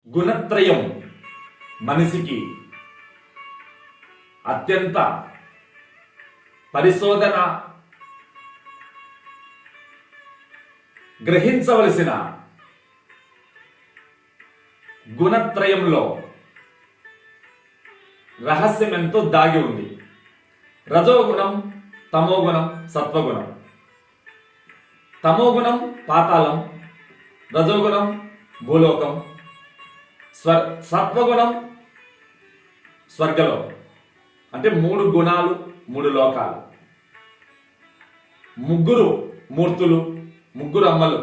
గుణత్రయం మనిషికి అత్యంత పరిశోధన గ్రహించవలసిన గుణత్రయంలో రహస్యం ఎంతో దాగి ఉంది. రజోగుణం, తమోగుణం, సత్వగుణం. తమోగుణం పాతాళం, రజోగుణం భూలోకం, సత్వగుణం స్వర్గలోకం. అంటే 3 గుణాలు, 3 లోకాలు. ముగ్గురు మూర్తులు, ముగ్గురు అమ్మలు.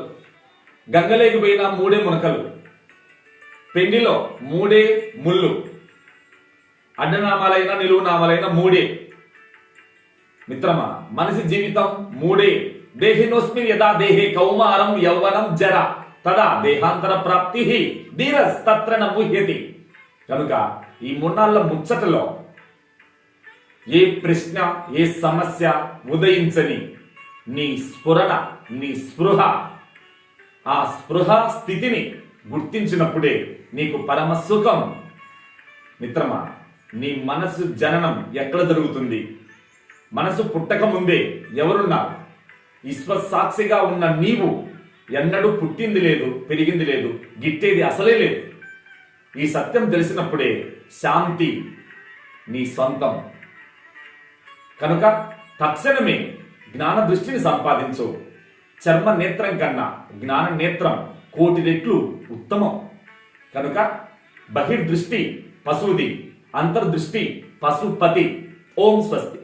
గంగలేకి పోయిన 3 మునకలు. పెండిలో 3 ముళ్ళు. అడ్డనామాలైన నిలువు నామాలైన 3. మిత్రమా, మనిషి జీవితం 3. దేహినోస్మిన్ యదా దేహే కౌమారం యౌవనం జర తదా దేహాంతర ప్రాప్తి ధీరస్ తత్ర నముహ్యతి. కనుక ఈ 3 నాళ్ళ ముచ్చటలో ఏ ప్రశ్న, ఏ సమస్య ఉదయించని నీ స్ఫురణ, నీ స్పృహ, ఆ స్పృహ స్థితిని గుర్తించినప్పుడే నీకు పరమ సుఖం. మిత్రమా, నీ మనసు జననం ఎక్కడ జరుగుతుంది? మనసు పుట్టక ముందే ఎవరున్నారు? విశ్వసాక్షిగా ఉన్న నీవు ఎన్నడూ పుట్టింది లేదు, పెరిగింది లేదు, గిట్టేది అసలే లేదు. ఈ సత్యం తెలిసినప్పుడే శాంతి నీ సొంతం. కనుక తక్షణమే జ్ఞాన దృష్టిని సంపాదించు. చర్మ నేత్రం కన్నా జ్ఞాన నేత్రం 1,000,000 రెట్లు ఉత్తమం. కనుక బహిర్దృష్టి పశువుది, అంతర్దృష్టి పశుపతి. ఓం స్వస్తి.